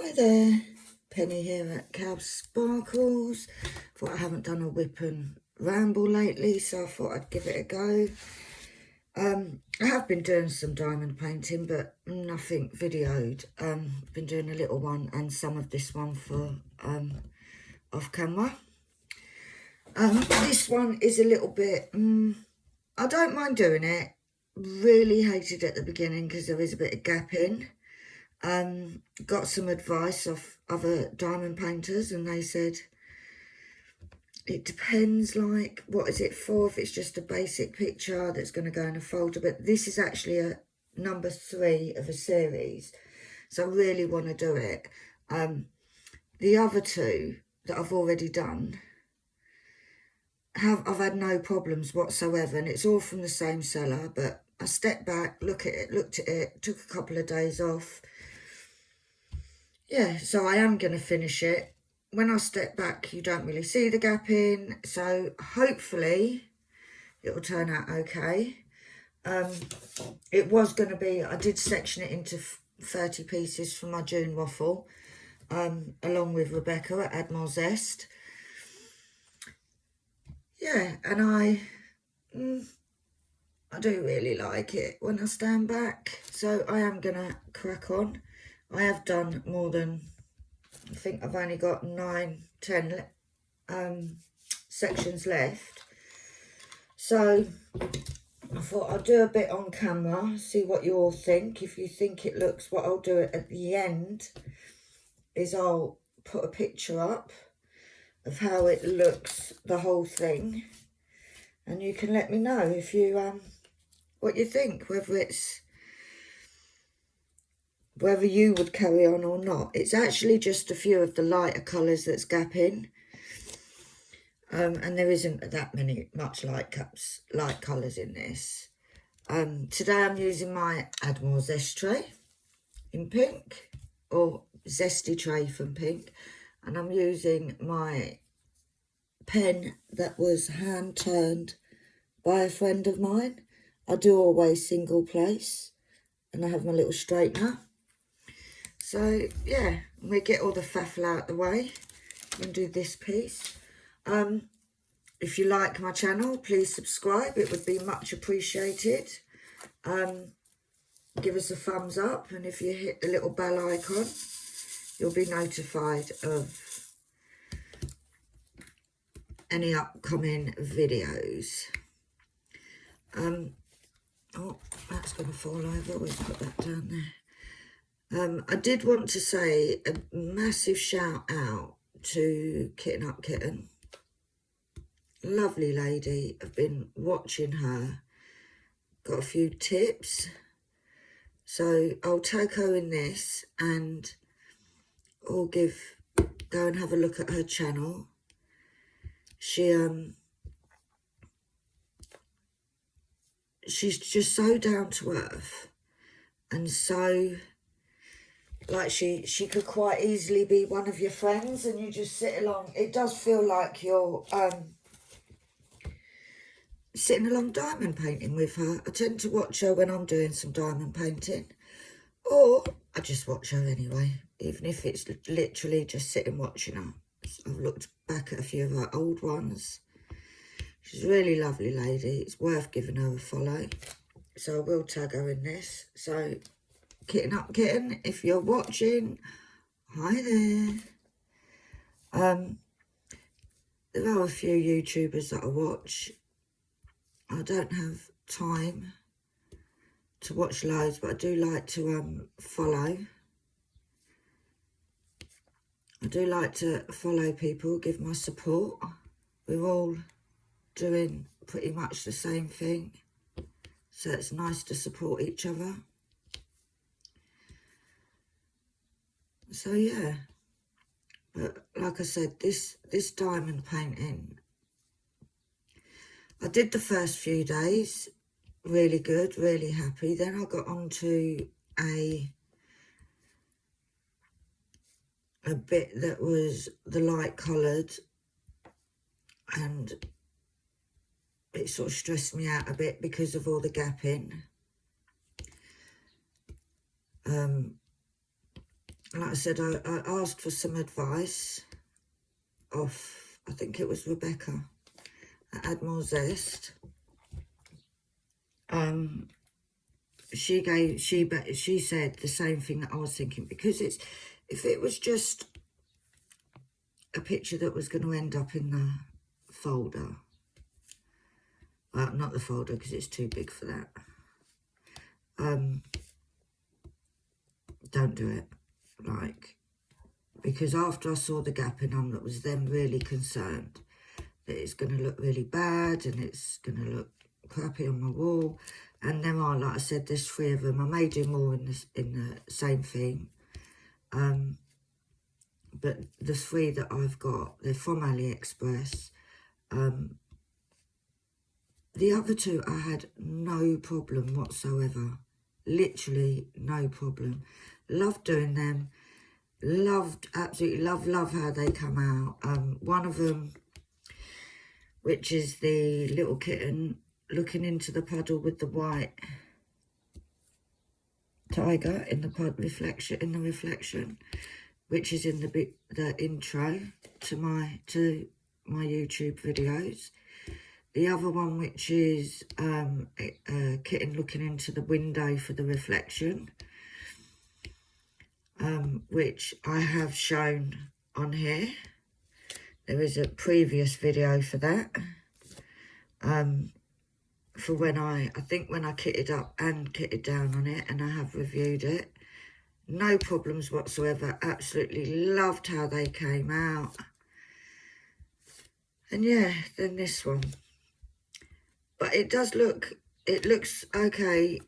Hi there, Penny here at Cow Sparkles. Thought I haven't done a whip and ramble lately, so I thought I'd give it a go. I have been doing some diamond painting, but nothing videoed. Been doing a little one and some of this one for off camera. This one is a little bit, I don't mind doing it. Really hated it at the beginning because there is a bit of gap in. Got some advice off other diamond painters, and they said it depends, like, what is it for? If it's just a basic picture that's going to go in a folder, but this is actually a number 3 of a series, so I really want to do it. The other 2 that I've already done, I've had no problems whatsoever, and it's all from the same seller. But I stepped back, looked at it, took a couple of days off. Yeah, so I am going to finish it. When I step back, you don't really see the gap in, so hopefully it'll turn out okay. It was going to be, I did section it into 30 pieces for my June waffle, along with Rebecca at Add More Zest. Yeah, and I do really like it when I stand back, so I am going to crack on. I have done more than, I think I've only got 9, 10 sections left. So I thought I'll do a bit on camera, see what you all think. If you think it looks, what I'll do at the end is I'll put a picture up of how it looks, the whole thing. And you can let me know if you, what you think, whether you would carry on or not. It's actually just a few of the lighter colours that's gapping. And there isn't that much light colours in this. Today I'm using my Add More Zest tray in pink, or Zesty tray from pink. And I'm using my pen that was hand turned by a friend of mine. I do always single place, and I have my little straightener. So yeah, we get all the faffle out the way and do this piece. If you like my channel, please subscribe. It would be much appreciated. Give us a thumbs up, and if you hit the little bell icon, you'll be notified of any upcoming videos. Oh, that's going to fall over. We'll put that down there. I did want to say a massive shout out to Kitten Up Kitten. Lovely lady. I've been watching her. Got a few tips. So I'll tag her in this, and I'll go and have a look at her channel. She's just so down to earth, and so, like, she could quite easily be one of your friends, and you just sit along. It does feel like you're sitting along diamond painting with her. I tend to watch her when I'm doing some diamond painting, or I just watch her anyway, even if it's literally just sitting watching her. I've looked back at a few of her old ones. She's a really lovely lady. It's worth giving her a follow. So I will tag her in this. So, Kitten Up Kitten, if you're watching, hi there. There are a few YouTubers that I watch. I don't have time to watch loads, but I do like to follow. I do like to follow people, give my support. We're all doing pretty much the same thing, so it's nice to support each other. So yeah, but like I said, this diamond painting, I did the first few days really good, really happy. Then I got onto a bit that was the light coloured, and it sort of stressed me out a bit because of all the gapping. like I said, I asked for some advice off, I think it was Rebecca at Add More Zest. She said the same thing that I was thinking, because if it was just a picture that was going to end up in the folder, well, not the folder because it's too big for that, don't do it. Like, because after I saw the gap in them, that was then really concerned that it's going to look really bad and it's going to look crappy on my wall. And then, like I said, there's 3 of them. I may do more in the same thing. But the 3 that I've got, they're from AliExpress. The other 2, I had no problem whatsoever. Literally no problem. Loved doing them. Absolutely love how they come out. One of them, which is the little kitten looking into the puddle with the white tiger in the reflection, which is in the intro to my YouTube videos. The other one, which is a kitten looking into the window for the reflection, which I have shown on here. There is a previous video for that. For when I think when I kitted up and kitted down on it, and I have reviewed it. No problems whatsoever. Absolutely loved how they came out. And yeah, then this one. But it looks okay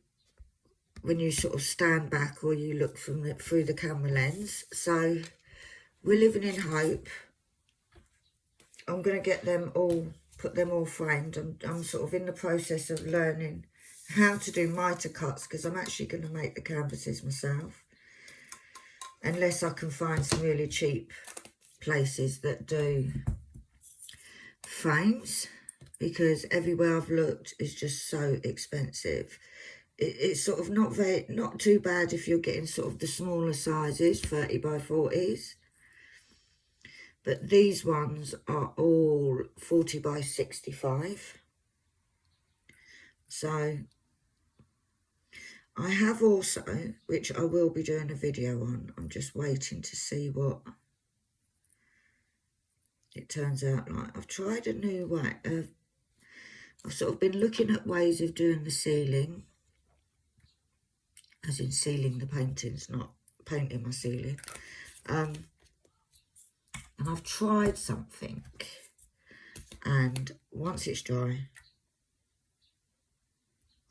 when you sort of stand back or you look through the camera lens. So we're living in hope. I'm going to get them all, put them all framed. I'm sort of in the process of learning how to do mitre cuts, because I'm actually going to make the canvases myself. Unless I can find some really cheap places that do frames, because everywhere I've looked is just so expensive. It's sort of not too bad if you're getting sort of the smaller sizes, 30 by 40s. But these ones are all 40 by 65. So I have also, which I will be doing a video on, I'm just waiting to see what it turns out like. I've tried a new way. I've sort of been looking at ways of doing the ceiling, as in sealing the paintings, not painting my ceiling. And I've tried something, and once it's dry,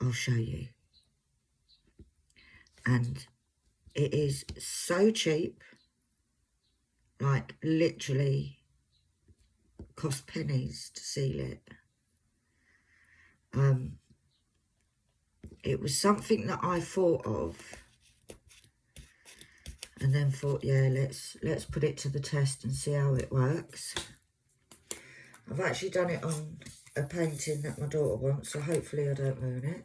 I'll show you. And it is so cheap, like literally cost pennies to seal it. It was something that I thought of, and then thought, yeah, let's put it to the test and see how it works. I've actually done it on a painting that my daughter wants, so hopefully I don't ruin it.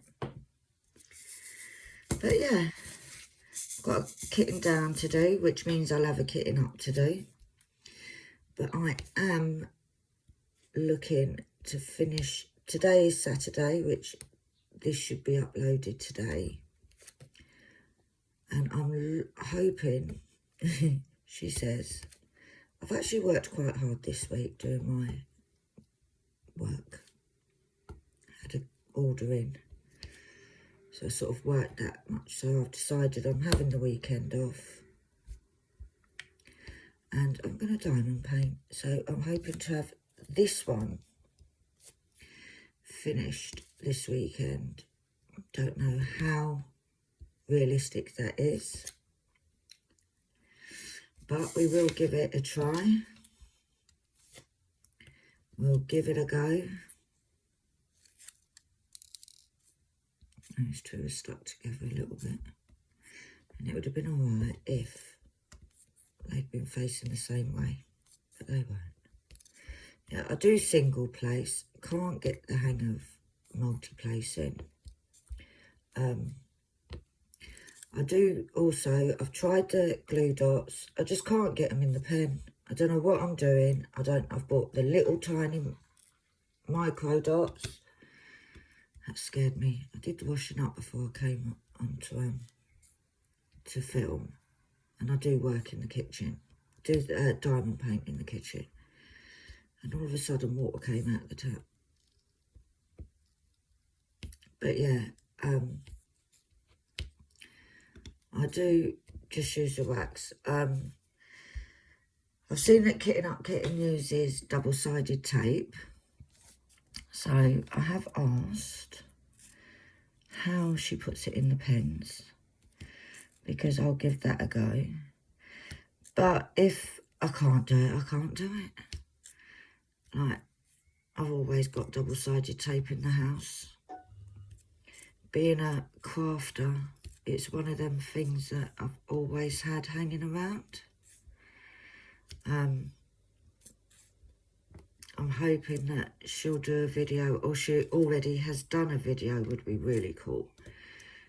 But yeah, I've got a kitting down to do, which means I'll have a kitting up to do. But I am looking to finish. Today is Saturday, which this should be uploaded today. And I'm hoping, she says, I've actually worked quite hard this week doing my work. I had an order in, so I sort of worked that much. So I've decided I'm having the weekend off. And I'm going to diamond paint. So I'm hoping to have this one finished this weekend. Don't know how realistic that is, but we will give it a try. We'll give it a go. Those two are stuck together a little bit, and it would have been all right if they'd been facing the same way, but they won't. Yeah, I do single place, can't get the hang of multi-placing. I do also, I've tried the glue dots. I just can't get them in the pen. I don't know what I'm doing. I've bought the little tiny micro dots. That scared me. I did the washing up before I came on to film. And I do work in the kitchen. Do diamond paint in the kitchen. And all of a sudden water came out the tap. But yeah, I do just use the wax. I've seen that Kitten Up Kitten uses double-sided tape. So I have asked how she puts it in the pens, because I'll give that a go. But if I can't do it, I can't do it. Like, I've always got double-sided tape in the house. Being a crafter, it's one of them things that I've always had hanging around. I'm hoping that she'll do a video, or she already has done a video, would be really cool.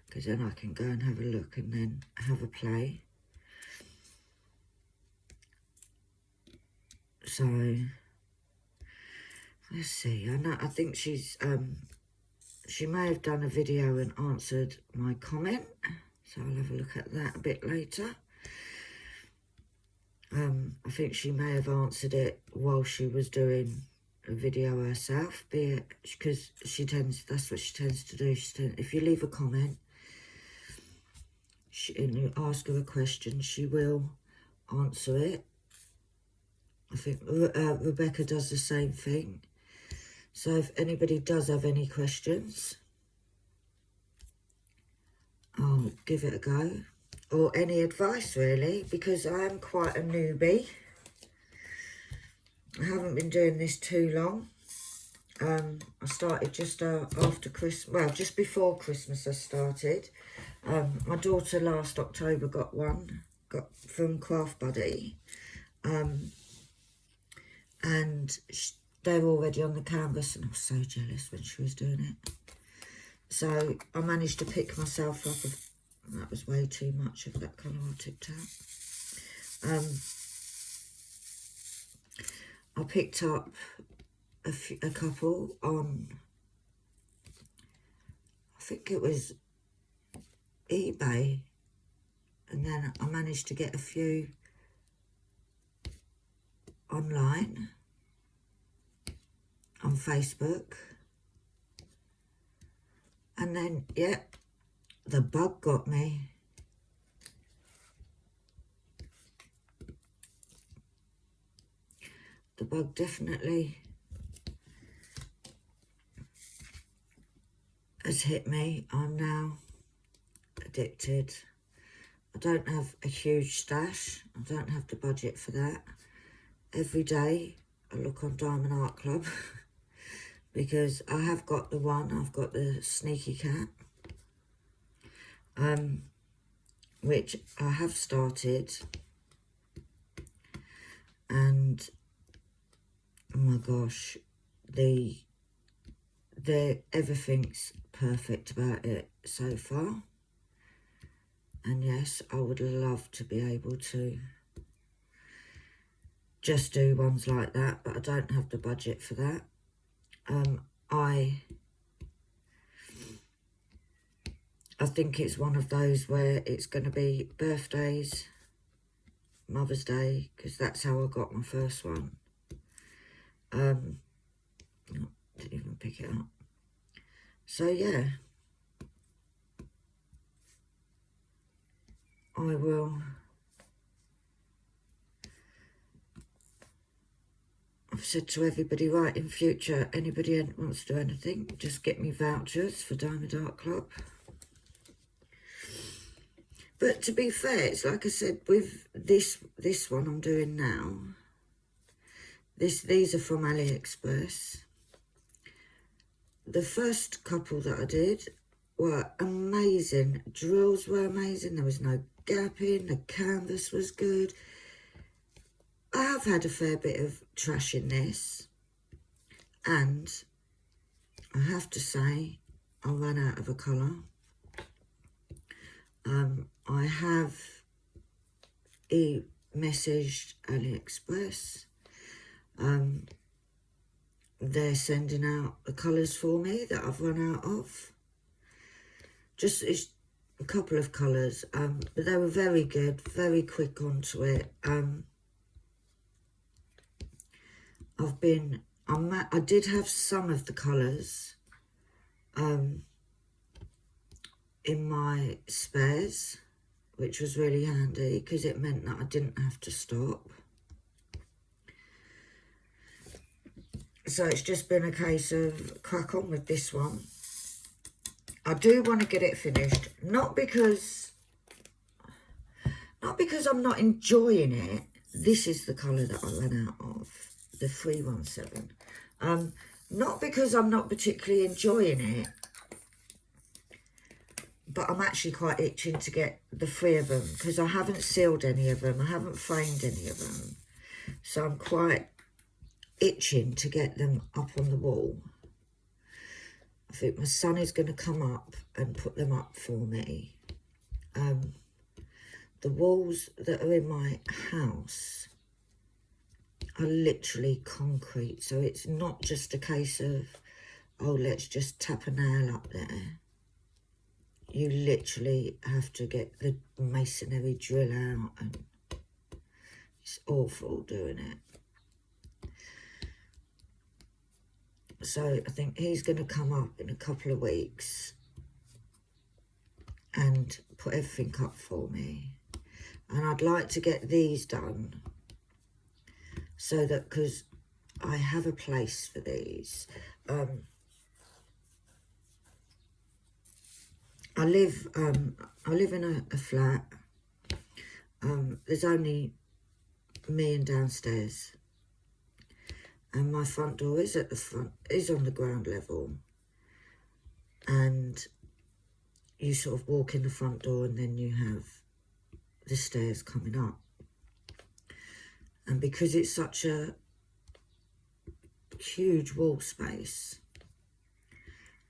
Because then I can go and have a look and then have a play. So, let's see. I think she's, she may have done a video and answered my comment. So I'll have a look at that a bit later. I think she may have answered it while she was doing a video herself, be it because that's what she tends to do. If you leave a comment and you ask her a question, she will answer it. I think Rebecca does the same thing. So if anybody does have any questions, I'll give it a go. Or any advice, really, because I am quite a newbie. I haven't been doing this too long. I started just after Christmas, well, just before Christmas I started. My daughter last October got from Craft Buddy. And they're already on the canvas, and I was so jealous when she was doing it. So I managed to pick myself up. That was way too much of that colour I took out. I picked up a couple on, I think it was eBay, and then I managed to get a few online on Facebook, and then yeah, the bug got me. The bug definitely has hit me. I'm now addicted. I don't have a huge stash. I don't have the budget for that. Every day I look on Diamond Art Club because I have got the one. I've got the Sneaky Cat, which I have started, and oh my gosh, everything's perfect about it so far. And yes, I would love to be able to just do ones like that, but I don't have the budget for that. I think it's one of those where it's going to be birthdays, Mother's Day, because that's how I got my first one. Didn't even pick it up. So yeah, I will. I've said to everybody, right, in future, anybody wants to do anything, just get me vouchers for Diamond Art Club. But to be fair, it's like I said, with this one I'm doing now, these are from AliExpress. The first couple that I did were amazing. Drills were amazing. There was no gapping. The canvas was good. I have had a fair bit of trash in this. And I have to say, I ran out of a colour. I have messaged AliExpress. They're sending out the colours for me that I've run out of. Just a couple of colours, but they were very good, very quick onto it. I did have some of the colours in my spares, which was really handy because it meant that I didn't have to stop. So it's just been a case of crack on with this one. I do want to get it finished, not because I'm not enjoying it. This is the colour that I ran out of, the 317. Not because I'm not particularly enjoying it, but I'm actually quite itching to get the 3 of them because I haven't sealed any of them. I haven't framed any of them. So I'm quite itching to get them up on the wall. I think my son is going to come up and put them up for me. The walls that are in my house are literally concrete. So it's not just a case of, oh, let's just tap a nail up there. You literally have to get the masonry drill out, and it's awful doing it. So I think he's going to come up in a couple of weeks and put everything up for me. And I'd like to get these done so that, because I have a place for these. I live in a flat. There's only me and downstairs. And my front door is at the front, is on the ground level. And you sort of walk in the front door and then you have the stairs coming up. And because it's such a huge wall space,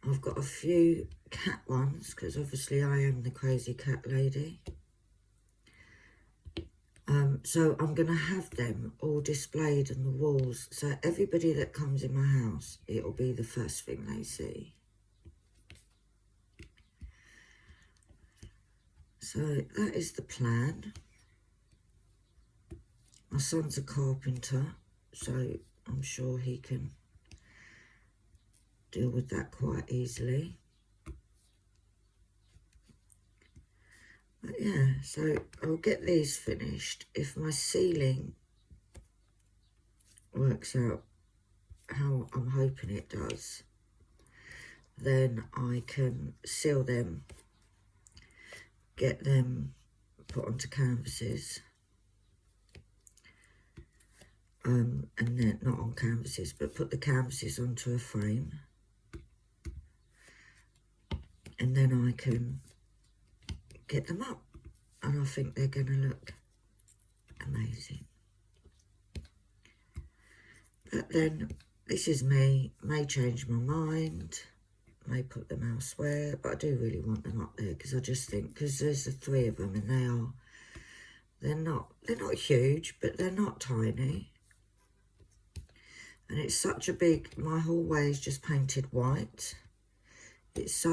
I've got a few cat ones, because obviously I am the crazy cat lady. So I'm going to have them all displayed on the walls. So everybody that comes in my house, it will be the first thing they see. So that is the plan. My son's a carpenter, so I'm sure he can deal with that quite easily. But yeah, so I'll get these finished. If my ceiling works out how I'm hoping it does, then I can seal them, get them put onto canvases, and then not on canvases, but put the canvases onto a frame, and then I can get them up, and I think they're going to look amazing. But then this is me, may change my mind, may put them elsewhere, but I do really want them up there because I just think, because there's the 3 of them, and they're not huge, but they're not tiny. And it's such a big, my hallway is just painted white. It's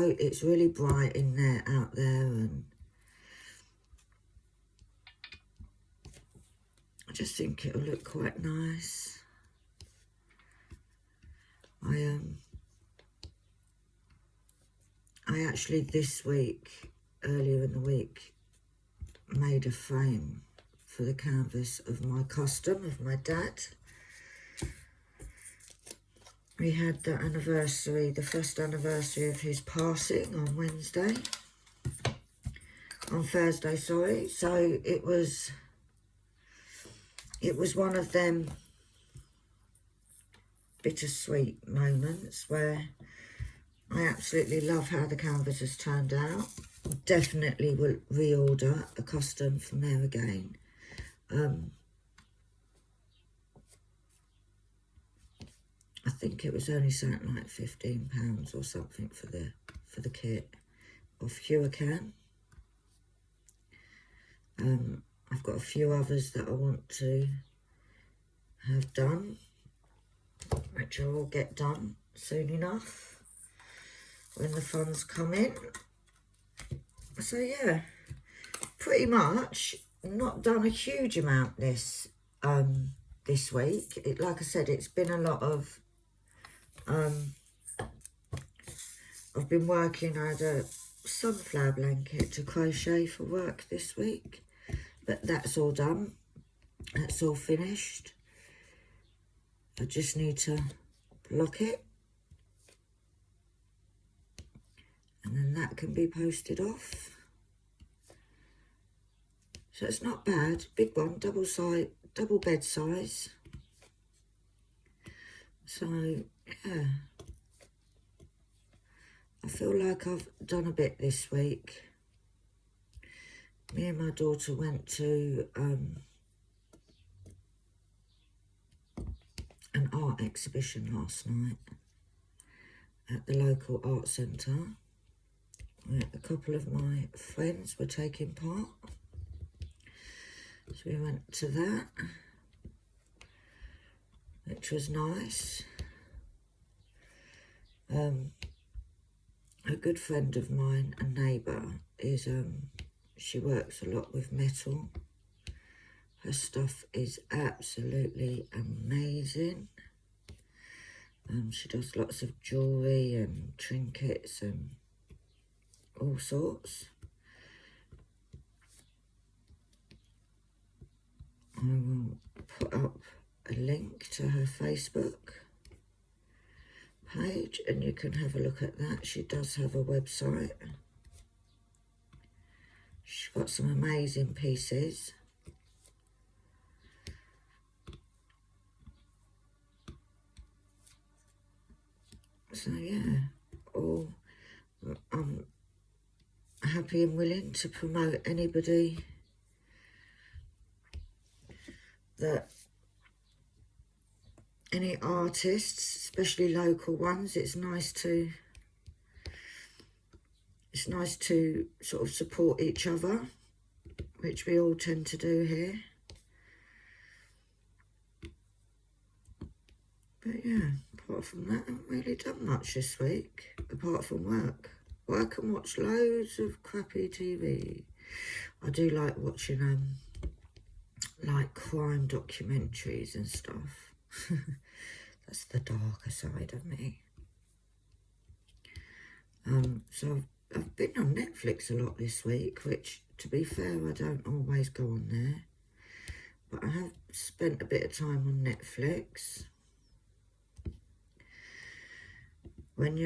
really bright in there, out there, and I just think it'll look quite nice. I actually this week, earlier in the week, made a frame for the canvas of my custom of my dad. We had the anniversary, the first anniversary of his passing on Thursday, sorry. So it was one of them bittersweet moments where I absolutely love how the canvas has turned out. Definitely will reorder a custom from there again. I think it was only something like £15 or something for the kit off Huracan. I've got a few others that I want to have done, which I will get done soon enough when the funds come in. So yeah, pretty much not done a huge amount this week. Like I said, it's been a lot of I've been working. I had a sunflower blanket to crochet for work this week, but that's all done. That's all finished. I just need to block it, and then that can be posted off. So it's not bad. Big one, double bed size. So yeah, I feel like I've done a bit this week. Me and my daughter went to an art exhibition last night at the local art centre. A couple of my friends were taking part, so we went to that, which was nice. A good friend of mine, a neighbour, is she works a lot with metal. Her stuff is absolutely amazing. She does lots of jewellery and trinkets and all sorts. I will put up a link to her Facebook page and you can have a look at that. She does have a website. She's got some amazing pieces. So yeah, I'm happy and willing to promote anybody any artists, especially local ones. It's nice to sort of support each other, which we all tend to do here. But yeah, apart from that, I haven't really done much this week, apart from work. Work and watch loads of crappy TV. I do like watching like crime documentaries and stuff. That's the darker side of me. So I've been on Netflix a lot this week, which, to be fair, I don't always go on there. But I have spent a bit of time on Netflix. When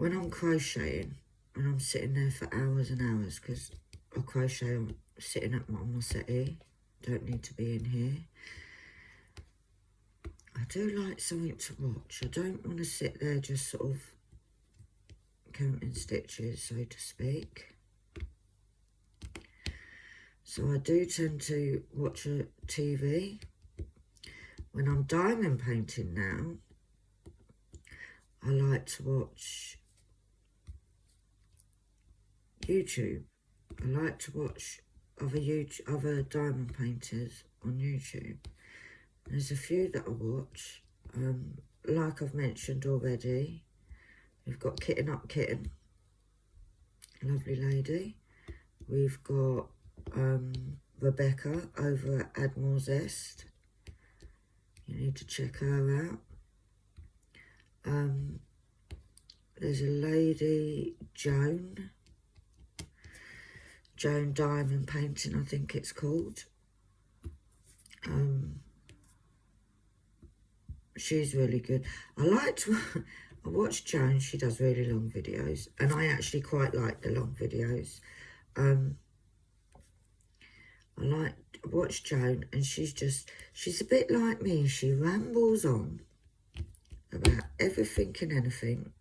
I'm crocheting, and I'm sitting there for hours and hours, because I crochet sitting on my settee, don't need to be in here. I do like something to watch. I don't want to sit there just sort of counting stitches, so to speak. So I do tend to watch a TV. When I'm diamond painting now, I like to watch YouTube. I like to watch other diamond painters on YouTube. There's a few that I watch. Like I've mentioned already, we've got Kitten Up Kitten, lovely lady. We've got Rebecca over at Admiral Zest. You need to check her out. There's a lady, Joan Diamond Painting, I think it's called. She's really good. I watch Joan. She does really long videos, and I actually quite like the long videos. I watch Joan, and she's a bit like me. She rambles on about everything and anything.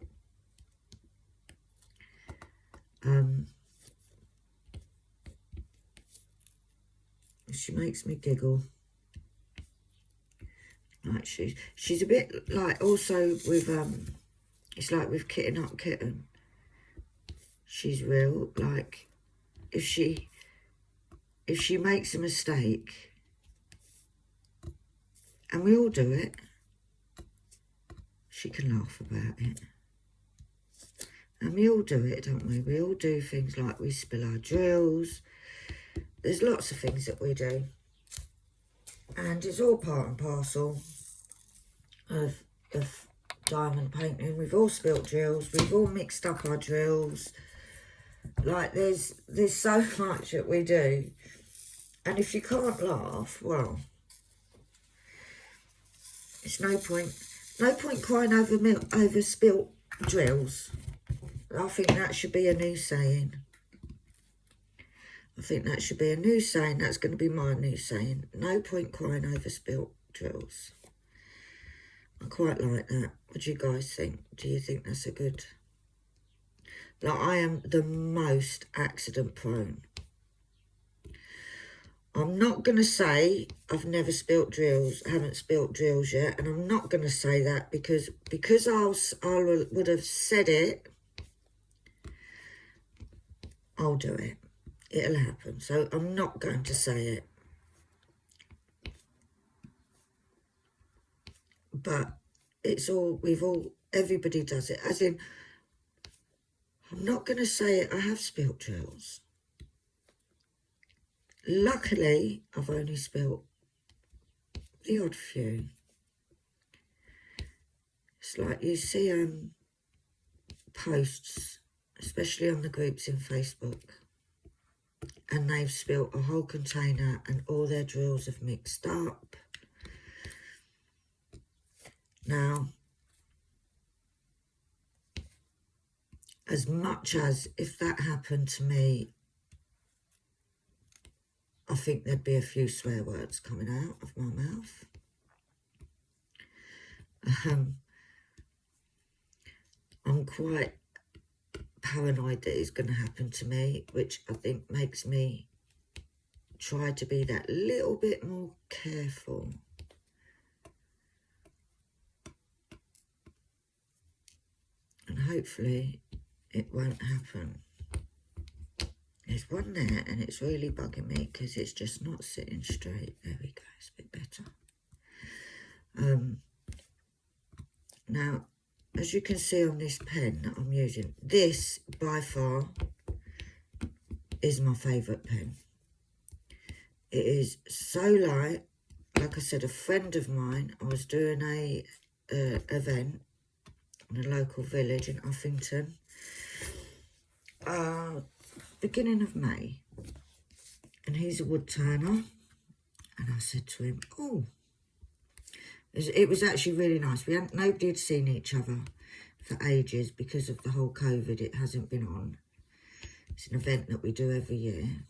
She makes me giggle. Like she's a bit like also with it's like with Kitten Up Kitten. She's real, like if she makes a mistake, and we all do it, she can laugh about it. And we all do it, don't we? We all do things like we spill our drills. There's lots of things that we do. And it's all part and parcel of diamond painting. We've all spilt drills. We've all mixed up our drills. Like, there's so much that we do. And if you can't laugh, well, it's no point crying over spilt drills. I think that should be a new saying. I think that should be a new saying. That's going to be my new saying. No point crying over spilt drills. I quite like that. What do you guys think? Do you think that's a good... Like, I am the most accident prone. I'm not going to say I've never spilt drills, haven't spilt drills yet, and I'm not going to say that because I would have said it, I'll do it. It'll happen. So I'm not going to say it. But it's all, everybody does it. As in, I'm not going to say it, I have spilt drills. Luckily, I've only spilt the odd few. It's like you see posts, especially on the groups in Facebook, and they've spilt a whole container and all their drills have mixed up. Now, as much as if that happened to me, I think there'd be a few swear words coming out of my mouth. I'm quite paranoid that it's going to happen to me, which I think makes me try to be that little bit more careful. And hopefully it won't happen. There's one there and it's really bugging me because it's just not sitting straight. There we go, it's a bit better. Now, as you can see on this pen that I'm using, this by far is my favourite pen. It is so light. Like I said, a friend of mine, I was doing a event in a local village in Uffington, beginning of May, and he's a wood turner, and I said to him, oh, it was actually really nice. Nobody had seen each other for ages because of the whole COVID. It hasn't been on. It's an event that we do every year.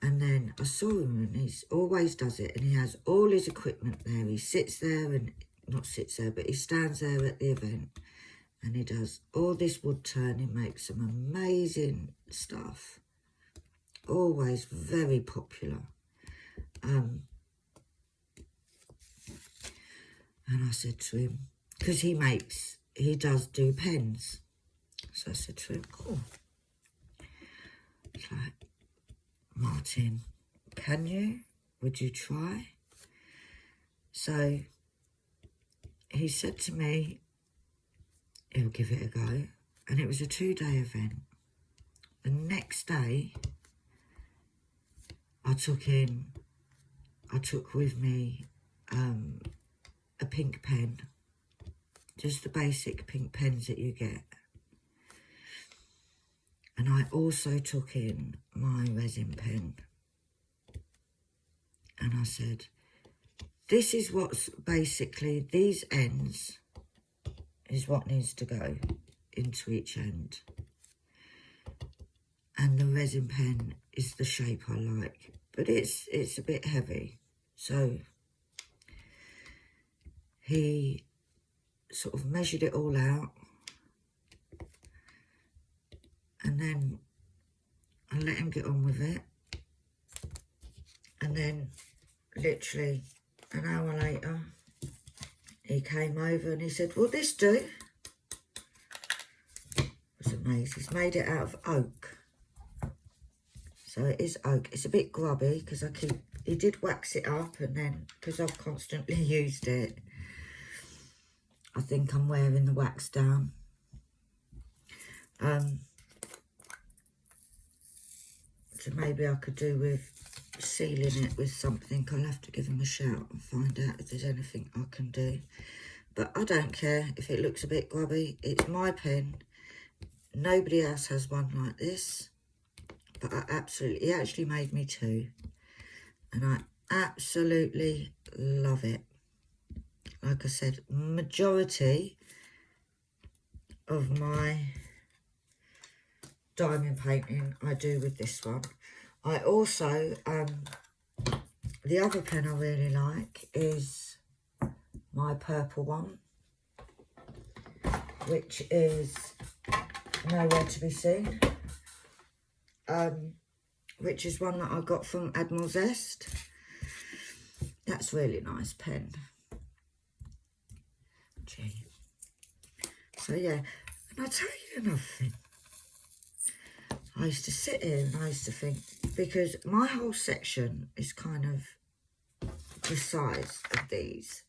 And then I saw him, and he always does it, and he has all his equipment there. He sits there, and not sits there, but he stands there at the event, and he does all this wood turning, makes some amazing stuff. Always very popular. And I said to him, because he does do pens. So I said to him, oh, it's like, Martin, would you try? So he said to me, he'll give it a go. And it was a 2-day event. The next day, I took with me a pink pen, just the basic pink pens that you get. And I also took in my resin pen. And I said, this is what's basically, these ends is what needs to go into each end. And the resin pen is the shape I like. But it's a bit heavy. So he sort of measured it all out, and then I let him get on with it, and then literally an hour later he came over and he said, will this do? It was amazing. He's made it out of oak. So it is oak. It's a bit grubby because he did wax it up, and then because I've constantly used it, I think I'm wearing the wax down. So maybe I could do with sealing it with something. I'll have to give him a shout and find out if there's anything I can do. But I don't care if it looks a bit grubby. It's my pen. Nobody else has one like this. But he actually made me two. And I absolutely love it. Like I said, majority of my diamond painting I do with this one. I also, the other pen I really like is my purple one, which is Nowhere to Be Seen, which is one that I got from Admiral Zest. That's a really nice pen. Gee. So yeah, and I'll tell you another thing. I used to sit here and I used to think, because my whole section is kind of the size of these.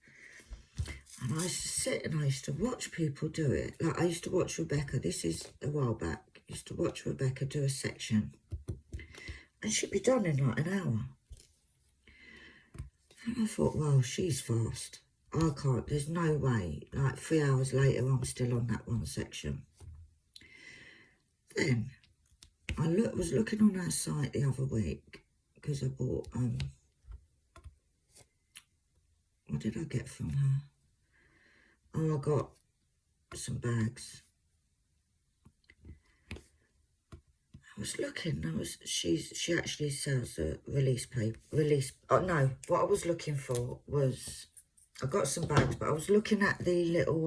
And I used to sit and I used to watch people do it. Like I used to watch Rebecca, this is a while back. I used to watch Rebecca do a section. And she'd be done in like an hour. And I thought, well, she's fast. I can't, there's no way. Like 3 hours later, I'm still on that one section. Then I was looking on her site the other week because I bought, what did I get from her? Oh, I got some bags. I was looking, she actually sells the release paper, oh no, what I was looking for was, I got some bags, but I was looking at the little,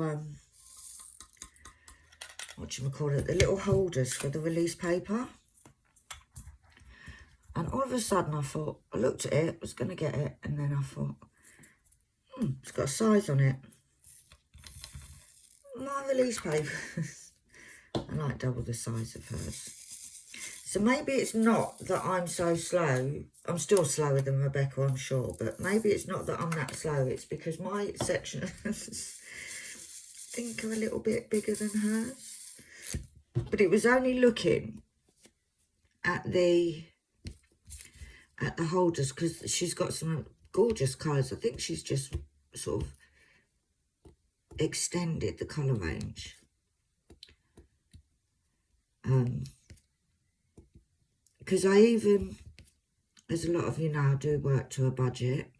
the little holders for the release paper. And all of a sudden I thought, I looked at it, was going to get it, and then I thought, it's got a size on it. My release papers are like double the size of hers. So maybe it's not that I'm so slow. I'm still slower than Rebecca, I'm sure. But maybe it's not that I'm that slow. It's because my sections, I think, are a little bit bigger than hers. But it was only looking at the holders, because she's got some gorgeous colours. I think she's just sort of extended the colour range. Because I even, as a lot of you know, I do work to a budget.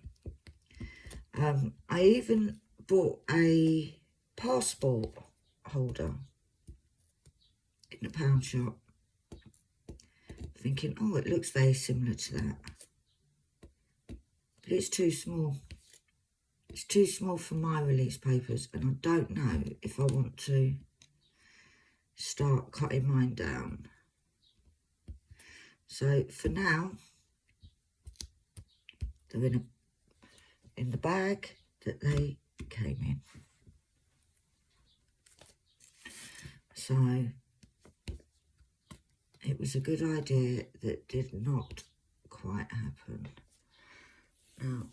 I even bought a passport holder in a pound shop, thinking, oh, it looks very similar to that. But it's too small. It's too small for my release papers, and I don't know if I want to start cutting mine down. So for now, they're in the bag that they came in. So it was a good idea that did not quite happen. Now,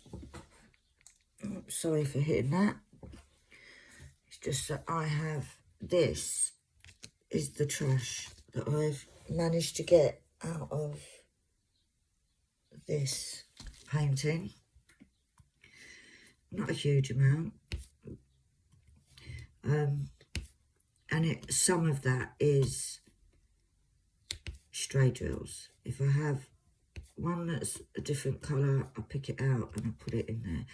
sorry for hitting that. It's just that I have, this is the trash that I've managed to get out of this painting. Not a huge amount. And some of that is stray drills. If I have one that's a different colour, I pick it out and I put it in there.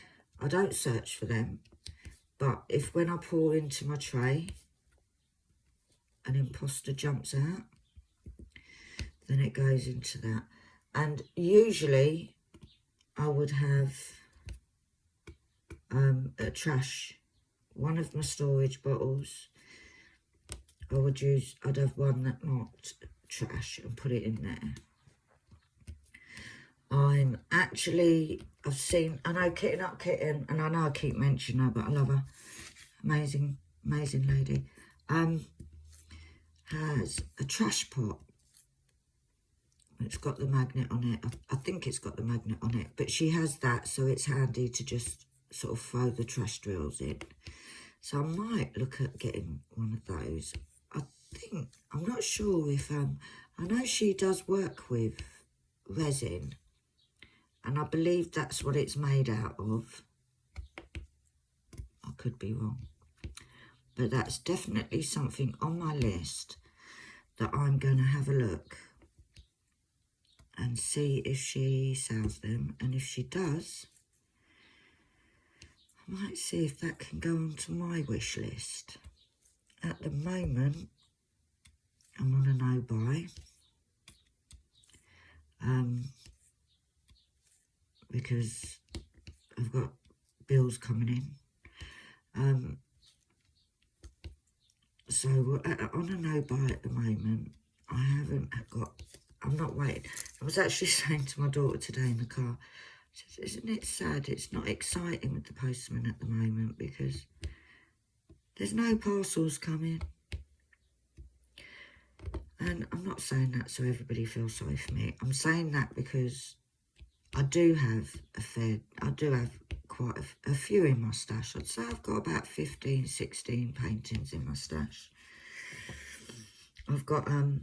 I don't search for them, but if when I pour into my tray, an imposter jumps out, then it goes into that. And usually I would have a trash, one of my storage bottles. I'd have one that marked trash and put it in there. I've seen, I know Kitten Up Kitten, and I know I keep mentioning her, but I love her. Amazing, amazing lady. Has a trash pot It's got the magnet on it. I think it's got the magnet on it, but she has that, so it's handy to just sort of throw the trash drills in. So I might look at getting one of those. I'm not sure if, I know she does work with resin, and I believe that's what it's made out of. I could be wrong. But that's definitely something on my list that I'm going to have a look and see if she sells them. And if she does, I might see if that can go onto my wish list. At the moment, I'm on a no-buy. Because I've got bills coming in. So on a no-buy at the moment. I'm not waiting. I was actually saying to my daughter today in the car, I said, isn't it sad? It's not exciting with the postman at the moment because there's no parcels coming. And I'm not saying that so everybody feels sorry for me. I'm saying that because I do have quite a few in my stash. I'd say I've got about 15, 16 paintings in my stash. I've got a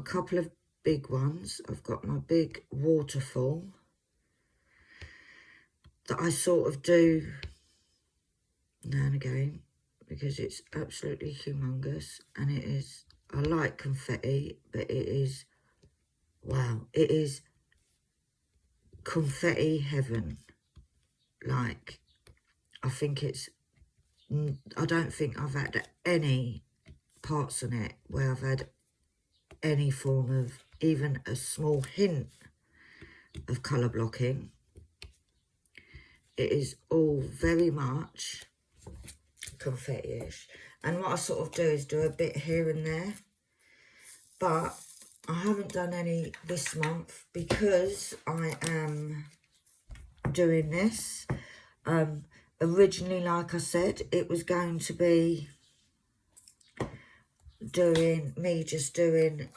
couple of big ones. I've got my big waterfall that I sort of do now and again because it's absolutely humongous, and it is, I like confetti, but it is, wow, it is confetti heaven. Like, I don't think I've had any parts on it where I've had any form of, even a small hint of colour blocking. It is all very much confetti-ish. And what I sort of do is do a bit here and there. But I haven't done any this month because I am doing this. Originally, like I said, it was going to be just doing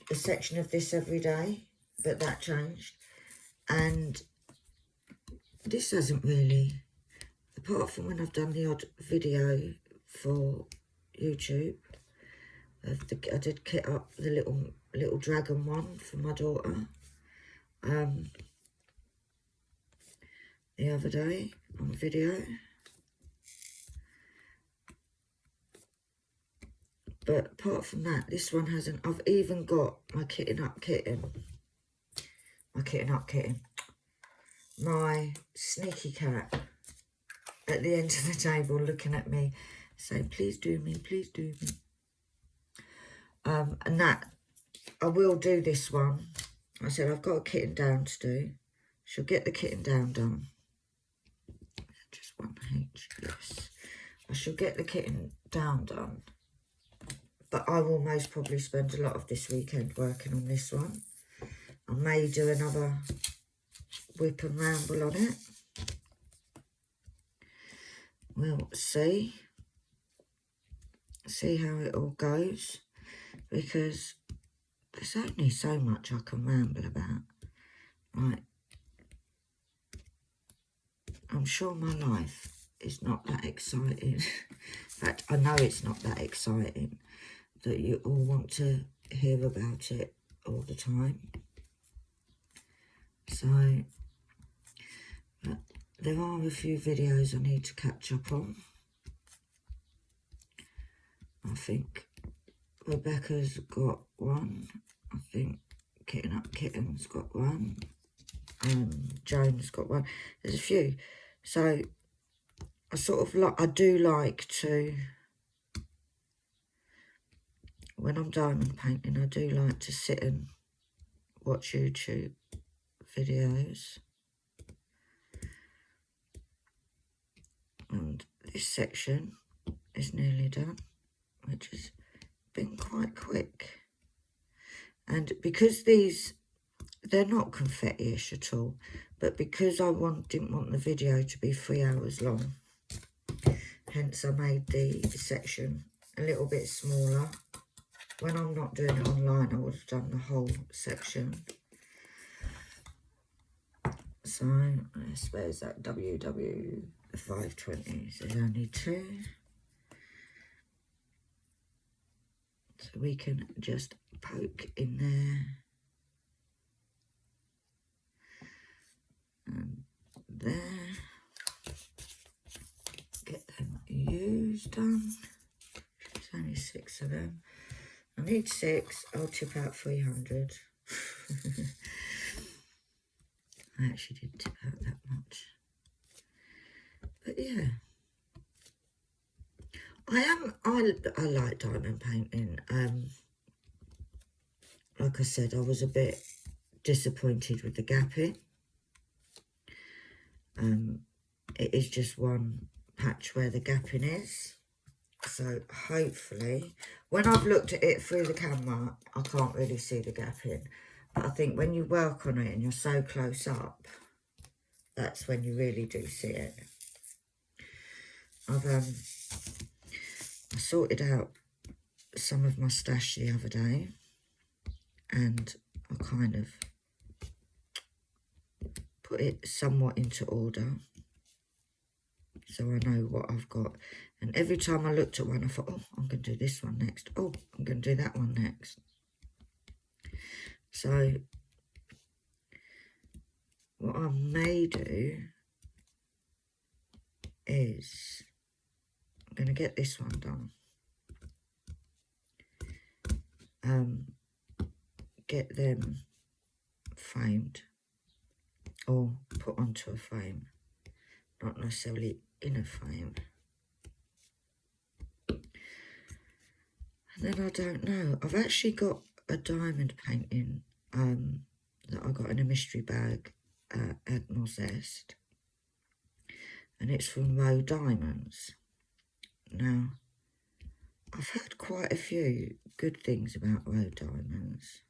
a section of this every day, but that changed. And this hasn't really, apart from when I've done the odd video for YouTube, I did kit up the little dragon one for my daughter the other day on video. But apart from that, this one hasn't. I've even got my kitting up kitten. My sneaky cat at the end of the table looking at me saying, please do me, please do me. And that, I will do this one. I said I've got a kitten down to do. She'll get the kitten down done. Just one H, yes. I shall get the kitten down done. But I will most probably spend a lot of this weekend working on this one. I may do another whip and ramble on it. We'll see. See how it all goes. Because there's only so much I can ramble about. Right. I'm sure my life is not that exciting. In fact, I know it's not that exciting that you all want to hear about it all the time. So, there are a few videos I need to catch up on. I think Rebecca's got one. I think Kitten Up Kitten's got one. Joan's got one. There's a few. So, I do like to, when I'm diamond painting, I do like to sit and watch YouTube videos. And this section is nearly done, which has been quite quick. And because they're not confetti-ish at all, but because I didn't want the video to be 3 hours long, hence I made the section a little bit smaller. when I'm not doing it online, I would have done the whole section. So, I suppose that WW520s. There's only 2. So we can just poke in there. And there. Get them U's done. There's only 6 of them. I need 6. I'll chip out 300. I actually did tip out that much. But yeah. I like diamond painting. Like I said, I was a bit disappointed with the gapping. It is just one patch where the gapping is. So hopefully, when I've looked at it through the camera, I can't really see the gapping. But I think when you work on it and you're so close up, that's when you really do see it. I sorted out some of my stash the other day, and I kind of put it somewhat into order, so I know what I've got. And every time I looked at one, I thought, oh, I'm going to do this one next. Oh, I'm going to do that one next. So what I may do is I'm going to get this one done. Get them framed or put onto a frame, not necessarily in a frame. And then I don't know. I've actually got a diamond painting that I got in a mystery bag at Admiral Zest. And it's from Roe Diamonds. Now, I've heard quite a few good things about Roe Diamonds.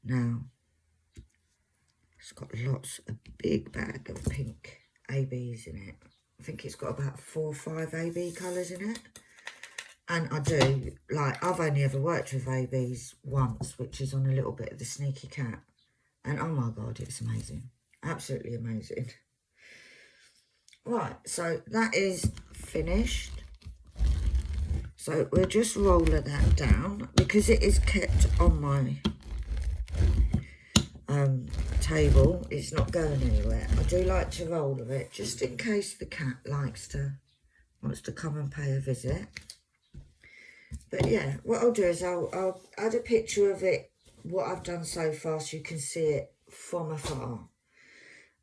Now, it's got a big bag of pink ABs in it. I think it's got about 4 or 5 AB colours in it. And I do, like, I've only ever worked with ABs once, which is on a little bit of the Sneaky Cat. And oh my God, it's amazing. Absolutely amazing. Right, so that is finished. So we'll just roller that down because it is kept on my table. It's not going anywhere. I do like to roller it just in case the cat wants to come and pay a visit. But yeah, what I'll do is I'll add a picture of it, what I've done so far, so you can see it from afar.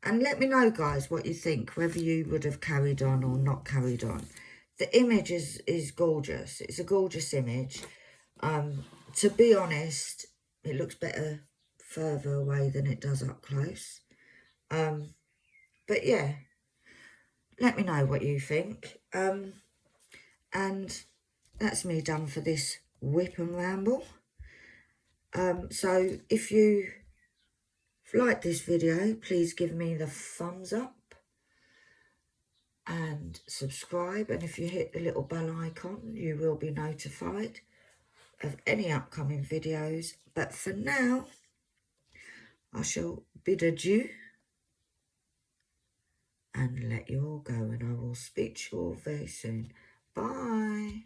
And let me know, guys, what you think, whether you would have carried on or not carried on. The image is gorgeous. It's a gorgeous image. To be honest, it looks better further away than it does up close. But yeah, let me know what you think. And that's me done for this whip and ramble. So if you like this video, please give me the thumbs up and subscribe. And if you hit the little bell icon, you will be notified of any upcoming videos. But for now, I shall bid adieu and let you all go, and I will speak to you all very soon. Bye.